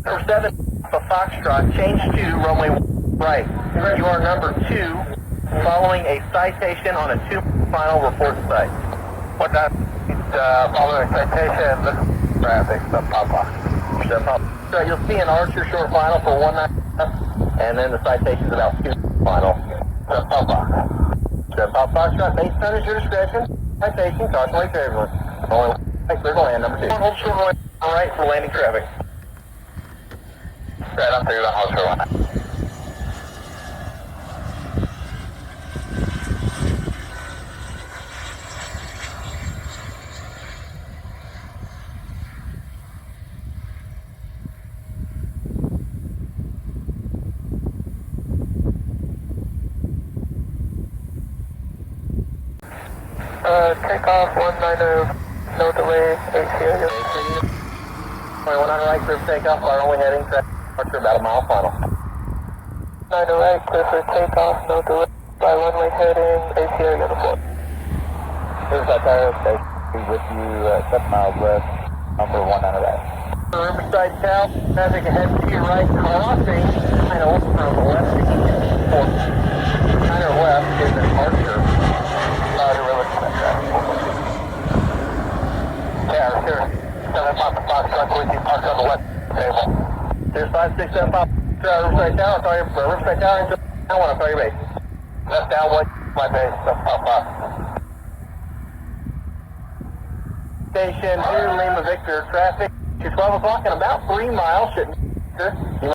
For 7, a Foxtrot, change to runway right. You are number 2, following a citation on a 2 final report site. What that following citation, the traffic, the Papa. So you'll see an Archer short final for 19, and then the citation's about 2 final. The Papa. The Foxtrot, base turn is your discretion. Citation, caution light turbulence. Only right, clear to land, number 2. Hold short runway right for landing traffic. Right, I'm through, hold short runway. Takeoff 190, no delay, ACO. 2100 right, clear for takeoff, our only heading, Archer about a mile final. 908, clear for takeoff, no delay, by runway heading, ACO uniform. Here's that tire station with you 7 miles west, number 198. Riverside South, traffic ahead to your right, crossing, I know, from the left to east, or left is an Archer. Yeah, sure. 7 Papa Foxtrot with you, parked on the left table. There's 567 Papa Riverside Tower, call your Riverside Tower, and I want to call your base. Left downwind, my base, that's Papa. Station 2, Lima Victor, traffic to 12 o'clock and about 3 miles, shouldn't you